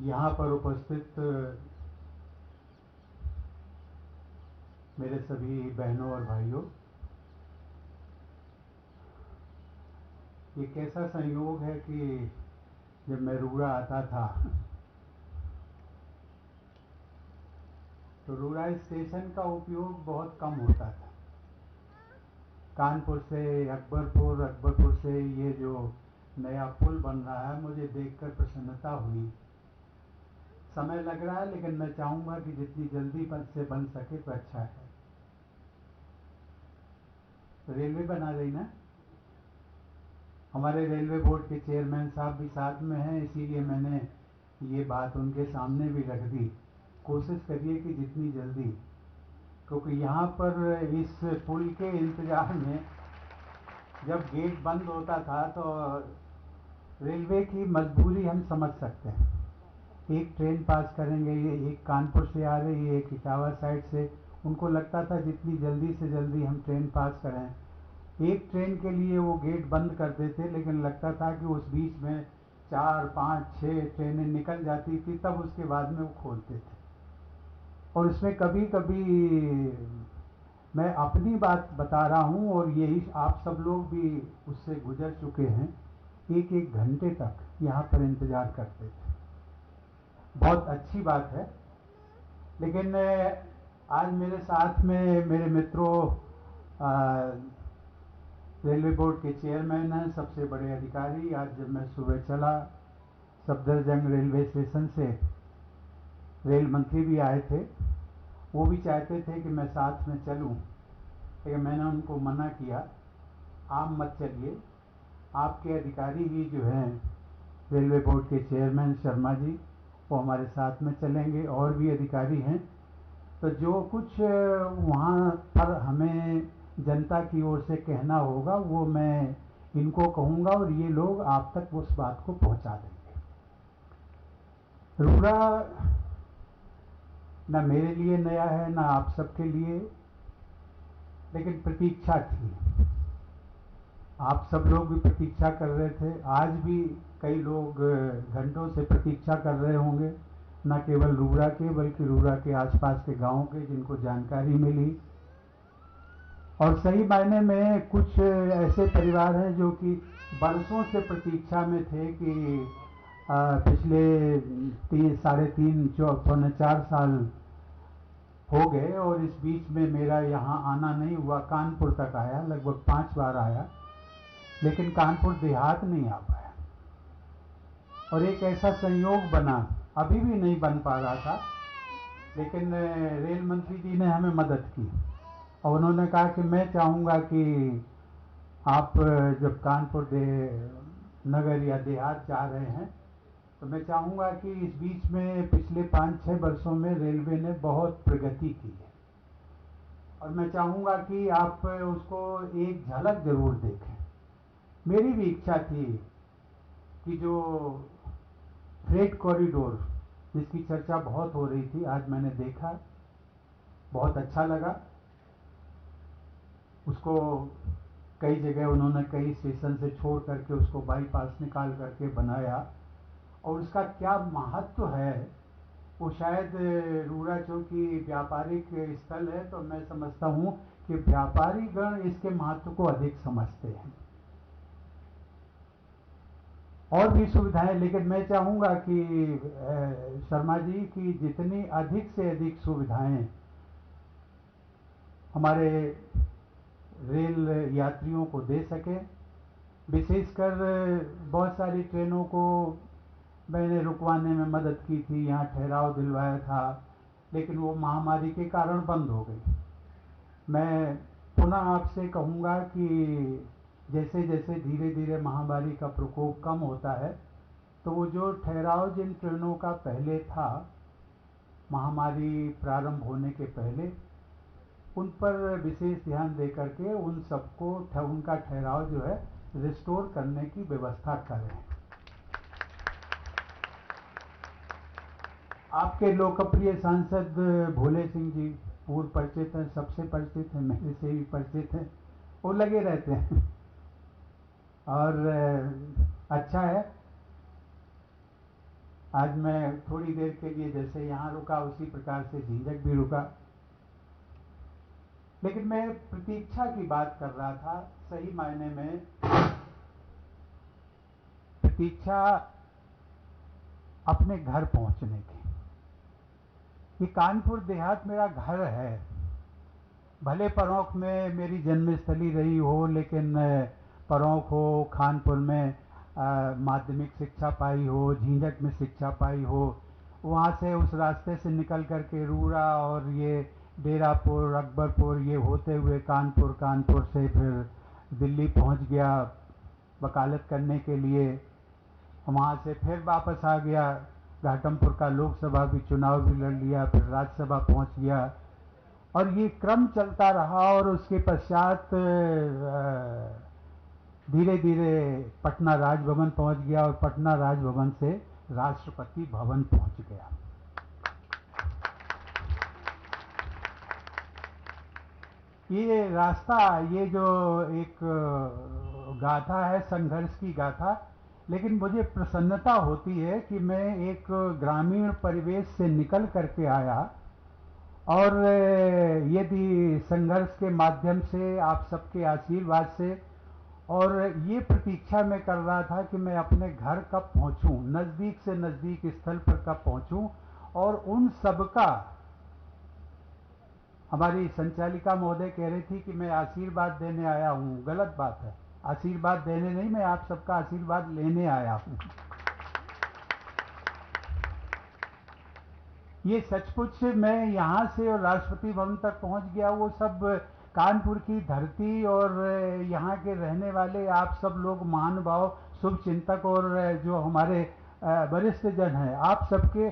यहाँ पर उपस्थित मेरे सभी बहनों और भाइयों, ये कैसा संयोग है कि जब मैं रूड़ा आता था तो रूड़ा स्टेशन का उपयोग बहुत कम होता था। कानपुर से अकबरपुर, अकबरपुर से ये जो नया पुल बन रहा है, मुझे देखकर प्रसन्नता हुई। समय लग रहा है, लेकिन मैं चाहूँगा कि जितनी जल्दी से बन सके तो अच्छा है। रेलवे बना रही ना, हमारे रेलवे बोर्ड के चेयरमैन साहब भी साथ में हैं, इसीलिए मैंने ये बात उनके सामने भी रख दी। कोशिश करिए कि जितनी जल्दी, क्योंकि यहाँ पर इस पुल के इंतजार में जब गेट बंद होता था तो रेलवे की मजबूरी हम समझ सकते हैं। एक ट्रेन पास करेंगे, ये एक कानपुर से आ रही है, एक इटावा साइड से, उनको लगता था जितनी जल्दी से जल्दी हम ट्रेन पास करें। एक ट्रेन के लिए वो गेट बंद कर देते, लेकिन लगता था कि उस बीच में 4, 5, 6 ट्रेनें निकल जाती थी, तब उसके बाद में वो खोलते थे। और इसमें कभी कभी मैं अपनी बात बता रहा हूँ, और यही आप सब लोग भी उससे गुजर चुके हैं, एक एक घंटे तक यहाँ पर इंतजार करते थे। बहुत अच्छी बात है। लेकिन आज मेरे साथ में मेरे मित्रों, रेलवे बोर्ड के चेयरमैन हैं, सबसे बड़े अधिकारी। आज जब मैं सुबह चला सफदरजंग रेलवे स्टेशन से, रेल मंत्री भी आए थे, वो भी चाहते थे कि मैं साथ में चलूं, लेकिन मैंने उनको मना किया, आप मत चलिए। आपके अधिकारी भी जो हैं रेलवे बोर्ड के चेयरमैन शर्मा जी, वो हमारे साथ में चलेंगे, और भी अधिकारी हैं। तो जो कुछ वहाँ पर हमें जनता की ओर से कहना होगा वो मैं इनको कहूँगा, और ये लोग आप तक उस बात को पहुँचा देंगे। रूड़ा न मेरे लिए नया है, न आप सबके लिए, लेकिन प्रतीक्षा थी। आप सब लोग भी प्रतीक्षा कर रहे थे। आज भी कई लोग घंटों से प्रतीक्षा कर रहे होंगे, न केवल रूड़ा के बल्कि रूड़ा के आसपास के गांवों के, जिनको जानकारी मिली। और सही मायने में कुछ ऐसे परिवार हैं जो कि बरसों से प्रतीक्षा में थे कि पिछले 3, 3.5, 4 हो गए, और इस बीच में मेरा यहाँ आना नहीं हुआ। कानपुर तक आया, लगभग 5 बार आया, लेकिन कानपुर देहात नहीं आ पाया। और एक ऐसा संयोग बना, अभी भी नहीं बन पा रहा था, लेकिन रेल मंत्री जी ने हमें मदद की, और उन्होंने कहा कि मैं चाहूँगा कि आप जब कानपुर नगर या देहात जा रहे हैं, तो मैं चाहूँगा कि इस बीच में पिछले 5-6 वर्षों में रेलवे ने बहुत प्रगति की है, और मैं चाहूँगा कि आप उसको एक झलक जरूर देखें। मेरी भी इच्छा थी कि जो फ्रेट कॉरिडोर, जिसकी चर्चा बहुत हो रही थी, आज मैंने देखा, बहुत अच्छा लगा। उसको कई जगह उन्होंने कई स्टेशन से छोड़ करके उसको बाईपास निकाल करके बनाया, और उसका क्या महत्व है वो शायद रूड़ा चूंकि व्यापारिक स्थल है, तो मैं समझता हूँ कि व्यापारी गण इसके महत्व को अधिक समझते हैं। और भी सुविधाएं, लेकिन मैं चाहूँगा कि शर्मा जी की जितनी अधिक से अधिक सुविधाएं हमारे रेल यात्रियों को दे सके। विशेषकर बहुत सारी ट्रेनों को मैंने रुकवाने में मदद की थी, यहाँ ठहराव दिलवाया था, लेकिन वो महामारी के कारण बंद हो गई। मैं पुनः आपसे कहूँगा कि जैसे जैसे धीरे धीरे महामारी का प्रकोप कम होता है, तो वो जो ठहराव जिन ट्रेनों का पहले था, महामारी प्रारंभ होने के पहले, उन पर विशेष ध्यान दे करके उन सबको उनका ठहराव जो है रिस्टोर करने की व्यवस्था करें। आपके लोकप्रिय सांसद भोले सिंह जी पूर्व परिचित हैं, सबसे परिचित हैं, मेरे से भी परिचित हैं, वो लगे रहते हैं। और अच्छा है। आज मैं थोड़ी देर के लिए जैसे यहाँ रुका उसी प्रकार से झिंझक भी रुका, लेकिन मैं प्रतीक्षा की बात कर रहा था। सही मायने में प्रतीक्षा अपने घर पहुंचने की। ये कानपुर देहात मेरा घर है, भले परौख में मेरी जन्मस्थली रही हो, लेकिन परौख हो, खानपुर में माध्यमिक शिक्षा पाई हो, झिंझक में शिक्षा पाई हो, वहाँ से उस रास्ते से निकल करके रूड़ा और ये डेरापुर, अकबरपुर, ये होते हुए कानपुर, कानपुर से फिर दिल्ली पहुँच गया वकालत करने के लिए। वहाँ से फिर वापस आ गया, घाटमपुर का लोकसभा भी चुनाव भी लड़ लिया, फिर राज्यसभा पहुँच गया, और ये क्रम चलता रहा। और उसके पश्चात धीरे धीरे पटना राजभवन पहुंच गया, और पटना राजभवन से राष्ट्रपति भवन पहुंच गया। ये रास्ता, ये जो एक गाथा है, संघर्ष की गाथा, लेकिन मुझे प्रसन्नता होती है कि मैं एक ग्रामीण परिवेश से निकल करके आया, और यदि संघर्ष के माध्यम से, आप सबके आशीर्वाद से, और ये प्रतीक्षा मैं कर रहा था कि मैं अपने घर कब पहुंचूं, नज़दीक से नज़दीक स्थल पर कब पहुंचूं, और उन सबका, हमारी संचालिका महोदय कह रही थी कि मैं आशीर्वाद देने आया हूं। गलत बात है, आशीर्वाद देने नहीं, मैं आप सबका आशीर्वाद लेने आया हूं। ये सचमुच मैं यहाँ से और राष्ट्रपति भवन तक पहुँच गया, वो सब कानपुर की धरती और यहाँ के रहने वाले आप सब लोग महानुभाव, शुभ चिंतक और जो हमारे वरिष्ठ जन हैं, आप सबके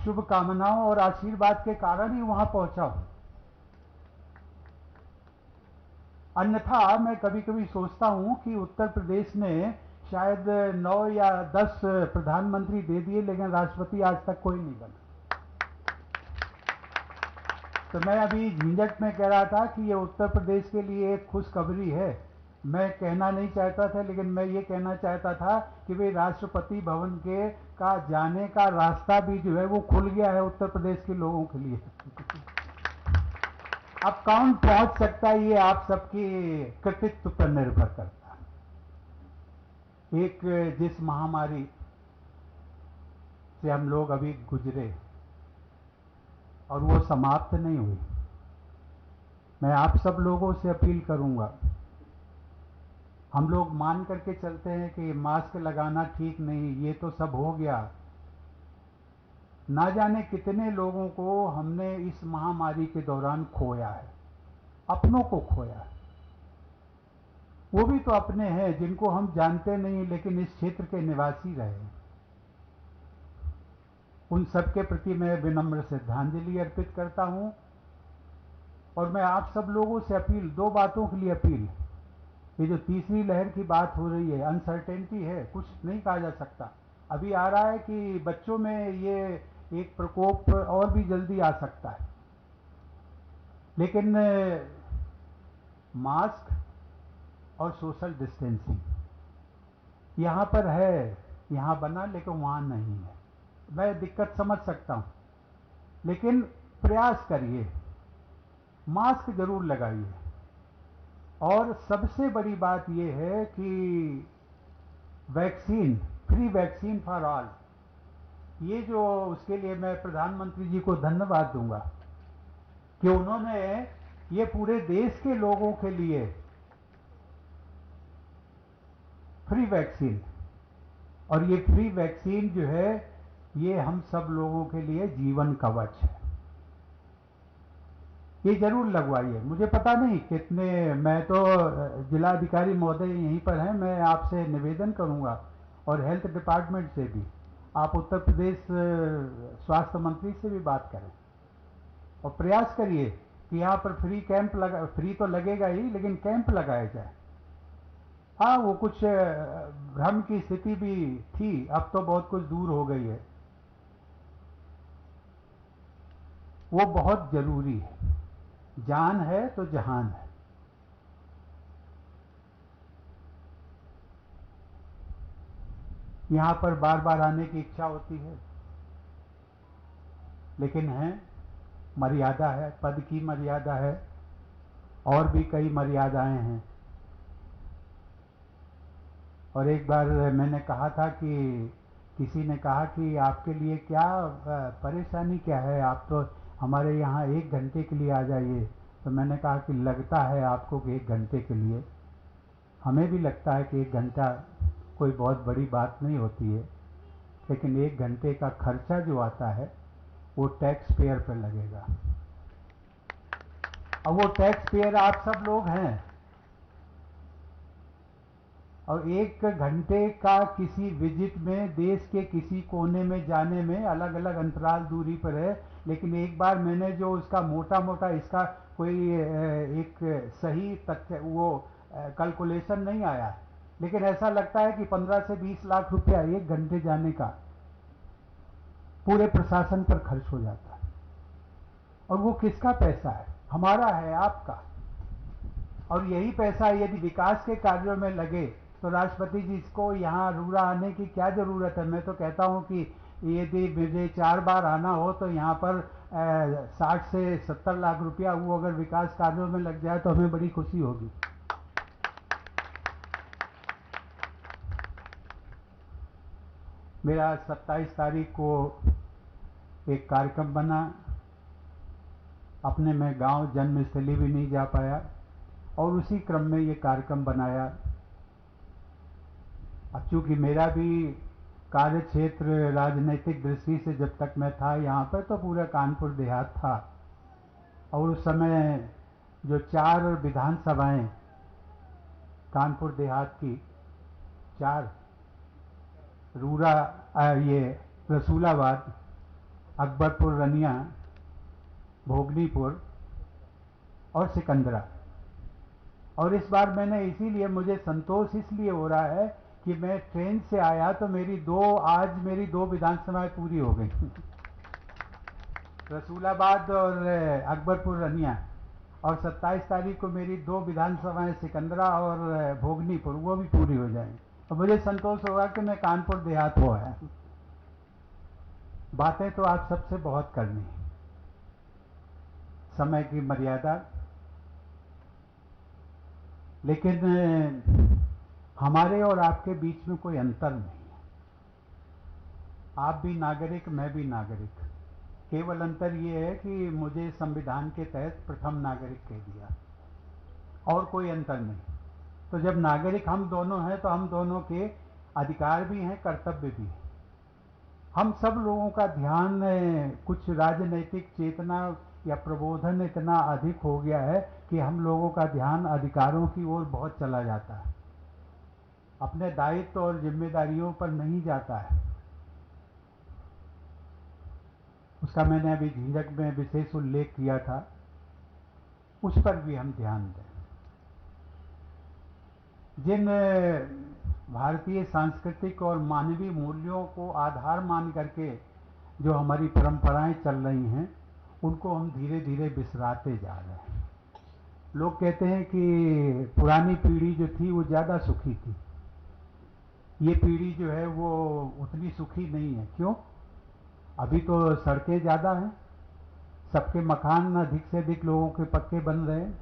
शुभकामनाओं और आशीर्वाद के कारण ही वहाँ पहुँचा हूँ। अन्यथा मैं कभी कभी सोचता हूँ कि उत्तर प्रदेश ने शायद 9 या 10 प्रधानमंत्री दे दिए, लेकिन राष्ट्रपति आज तक कोई नहीं बना। तो मैं अभी झिंझक में कह रहा था कि ये उत्तर प्रदेश के लिए एक खुशखबरी है। मैं कहना नहीं चाहता था, लेकिन मैं ये कहना चाहता था कि भाई राष्ट्रपति भवन के का जाने का रास्ता भी जो है वो खुल गया है उत्तर प्रदेश के लोगों के लिए। अब कौन पहुंच सकता है, ये आप सबके कृतित्व पर निर्भर करता है। एक जिस महामारी से हम लोग अभी गुजरे और वो समाप्त नहीं हुई, मैं आप सब लोगों से अपील करूंगा। हम लोग मान करके चलते हैं कि मास्क लगाना ठीक नहीं, ये तो सब हो गया। ना जाने कितने लोगों को हमने इस महामारी के दौरान खोया है, अपनों को खोया है। वो भी तो अपने हैं जिनको हम जानते नहीं, लेकिन इस क्षेत्र के निवासी रहे। उन सब के प्रति मैं विनम्र श्रद्धांजलि अर्पित करता हूं। और मैं आप सब लोगों से अपील, दो बातों के लिए अपील। ये जो तीसरी लहर की बात हो रही है, अनसर्टेनिटी है, कुछ नहीं कहा जा सकता। अभी आ रहा है कि बच्चों में ये एक प्रकोप और भी जल्दी आ सकता है, लेकिन मास्क और सोशल डिस्टेंसिंग यहाँ पर है, यहाँ बना, लेकिन वहाँ नहीं है। मैं दिक्कत समझ सकता हूँ, लेकिन प्रयास करिए, मास्क जरूर लगाइए। और सबसे बड़ी बात यह है कि vaccine, free vaccine for all, ये जो, उसके लिए मैं प्रधानमंत्री जी को धन्यवाद दूंगा कि उन्होंने ये पूरे देश के लोगों के लिए फ्री वैक्सीन, और ये फ्री वैक्सीन जो है ये हम सब लोगों के लिए जीवन कवच है। ये जरूर लगवाइए। मुझे पता नहीं कितने, मैं तो जिलाधिकारी महोदय यहीं पर हैं, मैं आपसे निवेदन करूंगा, और हेल्थ डिपार्टमेंट से भी, आप उत्तर प्रदेश स्वास्थ्य मंत्री से भी बात करें और प्रयास करिए कि यहाँ पर फ्री कैंप लगा, फ्री तो लगेगा ही, लेकिन कैंप लगाया जाए। हाँ, वो कुछ भ्रम की स्थिति भी थी, अब तो बहुत कुछ दूर हो गई है। वो बहुत जरूरी है। जान है तो जहान है। यहाँ पर बार बार आने की इच्छा होती है, लेकिन है मर्यादा है, पद की मर्यादा है, और भी कई मर्यादाएं हैं। और एक बार मैंने कहा था कि किसी ने कहा कि आपके लिए क्या परेशानी क्या है, आप तो हमारे यहाँ 1 घंटे के लिए आ जाइए। तो मैंने कहा कि लगता है आपको कि 1 घंटे के लिए, हमें भी लगता है कि 1 घंटा कोई बहुत बड़ी बात नहीं होती है, लेकिन 1 घंटे का खर्चा जो आता है वो टैक्स पेयर पर लगेगा। अब वो टैक्स पेयर आप सब लोग हैं, और 1 घंटे का किसी विजिट में देश के किसी कोने में जाने में अलग अलग अंतराल दूरी पर है, लेकिन एक बार मैंने जो उसका मोटा मोटा इसका कोई एक सही तथ्य वो कैलकुलेशन नहीं आया, लेकिन ऐसा लगता है कि 15 से 20 लाख रुपया 1 घंटे जाने का पूरे प्रशासन पर खर्च हो जाता है। और वो किसका पैसा है? हमारा है, आपका। और यही पैसा यदि विकास के कार्यों में लगे तो राष्ट्रपति जी को यहाँ रूड़ा आने की क्या जरूरत है? मैं तो कहता हूँ कि यदि मुझे 4 बार आना हो तो यहाँ पर 60 से 70 लाख रुपया वो अगर विकास कार्यों में लग जाए तो हमें बड़ी खुशी होगी। मेरा 27 तारीख को एक कार्यक्रम बना, अपने मैं गांव जन्मस्थली भी नहीं जा पाया, और उसी क्रम में ये कार्यक्रम बनाया। अब चूंकि मेरा भी कार्य क्षेत्र राजनीतिक दृष्टि से जब तक मैं था यहाँ पर तो पूरा कानपुर देहात था, और उस समय जो 4 विधानसभाएं कानपुर देहात की 4, रूरा ये रसूलाबाद, अकबरपुर, रनिया, भोगनीपुर और सिकंदरा। और इस बार मैंने इसीलिए, मुझे संतोष इसलिए हो रहा है कि मैं ट्रेन से आया तो आज मेरी 2 विधानसभाएं पूरी हो गई रसूलाबाद और अकबरपुर, रनिया। और 27 तारीख को मेरी 2 विधानसभाएं सिकंदरा और भोगनीपुर, वो भी पूरी हो जाएंगी। और मुझे संतोष होगा कि मैं कानपुर देहात हो आया। बातें तो आप सबसे बहुत करनी है, समय की मर्यादा, लेकिन हमारे और आपके बीच में कोई अंतर नहीं है। आप भी नागरिक, मैं भी नागरिक, केवल अंतर ये है कि मुझे संविधान के तहत प्रथम नागरिक कह दिया, और कोई अंतर नहीं। तो जब नागरिक हम दोनों हैं तो हम दोनों के अधिकार भी हैं, कर्तव्य भी हैं। हम सब लोगों का ध्यान कुछ राजनैतिक चेतना या प्रबोधन इतना अधिक हो गया है कि हम लोगों का ध्यान अधिकारों की ओर बहुत चला जाता है, अपने दायित्व और जिम्मेदारियों पर नहीं जाता है। उसका मैंने अभी झिंझक में विशेष उल्लेख किया था, उस पर भी हम ध्यान दें। जिन भारतीय सांस्कृतिक और मानवीय मूल्यों को आधार मान करके जो हमारी परंपराएं चल रही हैं, उनको हम धीरे धीरे बिसराते जा रहे हैं। लोग कहते हैं कि पुरानी पीढ़ी जो थी वो ज़्यादा सुखी थी, ये पीढ़ी जो है वो उतनी सुखी नहीं है। क्यों? अभी तो सड़कें ज़्यादा हैं, सबके मकान अधिक से अधिक लोगों के पक्के बन रहे हैं,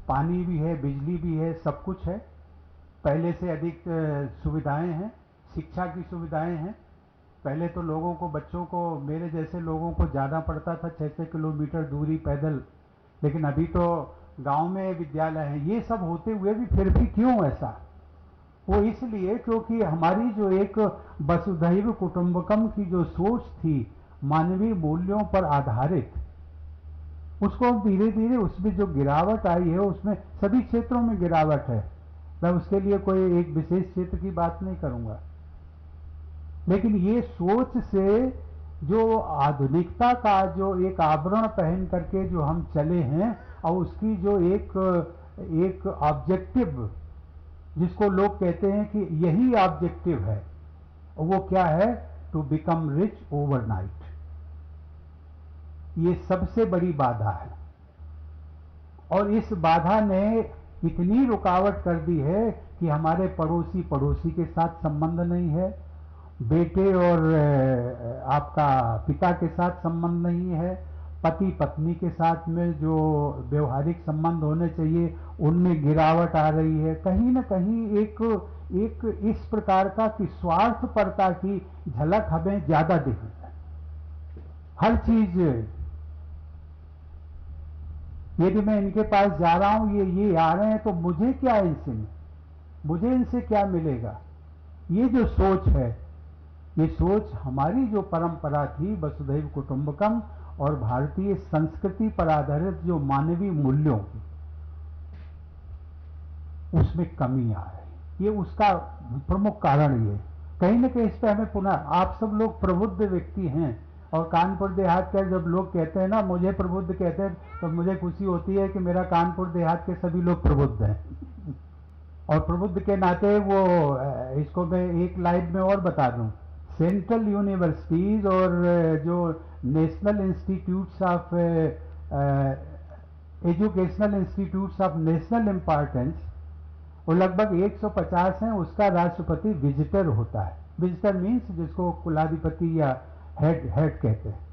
पानी भी है, बिजली भी है, सब कुछ है, पहले से अधिक सुविधाएं हैं, शिक्षा की सुविधाएं हैं। पहले तो लोगों को, बच्चों को, मेरे जैसे लोगों को जाना पड़ता था 6-6 किलोमीटर दूरी पैदल, लेकिन अभी तो गांव में विद्यालय हैं। ये सब होते हुए भी फिर भी क्यों ऐसा? वो इसलिए क्योंकि हमारी जो एक वसुधैव कुटुंबकम की जो सोच थी मानवीय मूल्यों पर आधारित, उसको धीरे धीरे उसमें जो गिरावट आई है, उसमें सभी क्षेत्रों में गिरावट है। मैं उसके लिए कोई एक विशेष क्षेत्र की बात नहीं करूंगा, लेकिन ये सोच से जो आधुनिकता का जो एक आवरण पहन करके जो हम चले हैं, और उसकी जो एक ऑब्जेक्टिव, जिसको लोग कहते हैं कि यही ऑब्जेक्टिव है, और वो क्या है? To become rich overnight. ये सबसे बड़ी बाधा है, और इस बाधा ने इतनी रुकावट कर दी है कि हमारे पड़ोसी के साथ संबंध नहीं है, बेटे और आपका पिता के साथ संबंध नहीं है, पति पत्नी के साथ में जो व्यवहारिक संबंध होने चाहिए उनमें गिरावट आ रही है। कहीं ना कहीं एक एक इस प्रकार का कि स्वार्थपरता की झलक हमें ज्यादा दिख रही है। हर चीज, यदि मैं इनके पास जा रहा हूं, ये आ रहे हैं तो मुझे क्या इनसे, मुझे इनसे क्या मिलेगा, ये जो सोच है, ये सोच हमारी जो परंपरा थी वसुधैव कुटुंबकम और भारतीय संस्कृति पर आधारित जो मानवीय मूल्यों की, उसमें कमी आ रही, ये उसका प्रमुख कारण ये। कहीं ना कहीं इस पर हमें पुनः, आप सब लोग प्रबुद्ध व्यक्ति हैं और कानपुर देहात का जब लोग कहते हैं ना मुझे प्रबुद्ध कहते हैं, तो मुझे खुशी होती है कि मेरा कानपुर देहात के सभी लोग प्रबुद्ध हैं। और प्रबुद्ध के नाते वो इसको मैं एक लाइन में और बता दूं, सेंट्रल यूनिवर्सिटीज और जो national institutes of educational institutes of national importance, वो लगभग 150 हैं, उसका राष्ट्रपति विजिटर होता है। विजिटर मीन्स जिसको कुलाधिपति या हेड कहते हैं।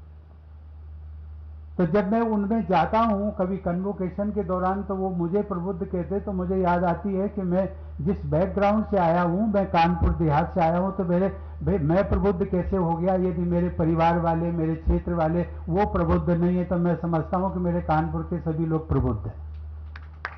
तो जब मैं उनमें जाता हूं कभी कन्वोकेशन के दौरान, तो वो मुझे प्रबुद्ध कहते, तो मुझे याद आती है कि मैं जिस बैकग्राउंड से आया हूं, मैं कानपुर देहात से आया हूं, तो मैं प्रबुद्ध कैसे हो गया। यदि मेरे परिवार वाले, मेरे क्षेत्र वाले वो प्रबुद्ध नहीं है, तो मैं समझता हूं कि मेरे कानपुर के सभी लोग प्रबुद्ध हैं।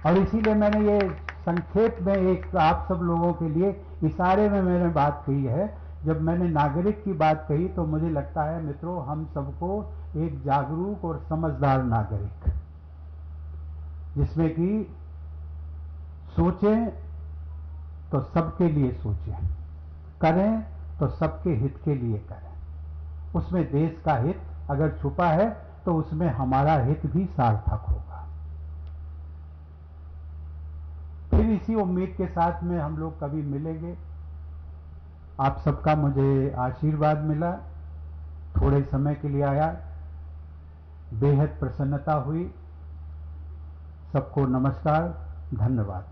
और इसीलिए मैंने ये संक्षेप में एक आप सब लोगों के लिए इशारे में मैंने बात कही है। जब मैंने नागरिक की बात कही तो मुझे लगता है मित्रों, हम सबको एक जागरूक और समझदार नागरिक, जिसमें कि सोचें तो सबके लिए सोचें, करें तो सबके हित के लिए करें। उसमें देश का हित अगर छुपा है तो उसमें हमारा हित भी सार्थक होगा। फिर इसी उम्मीद के साथ में हम लोग कभी मिलेंगे। आप सबका मुझे आशीर्वाद मिला, थोड़े समय के लिए आया, बेहद प्रसन्नता हुई। सबको नमस्कार, धन्यवाद।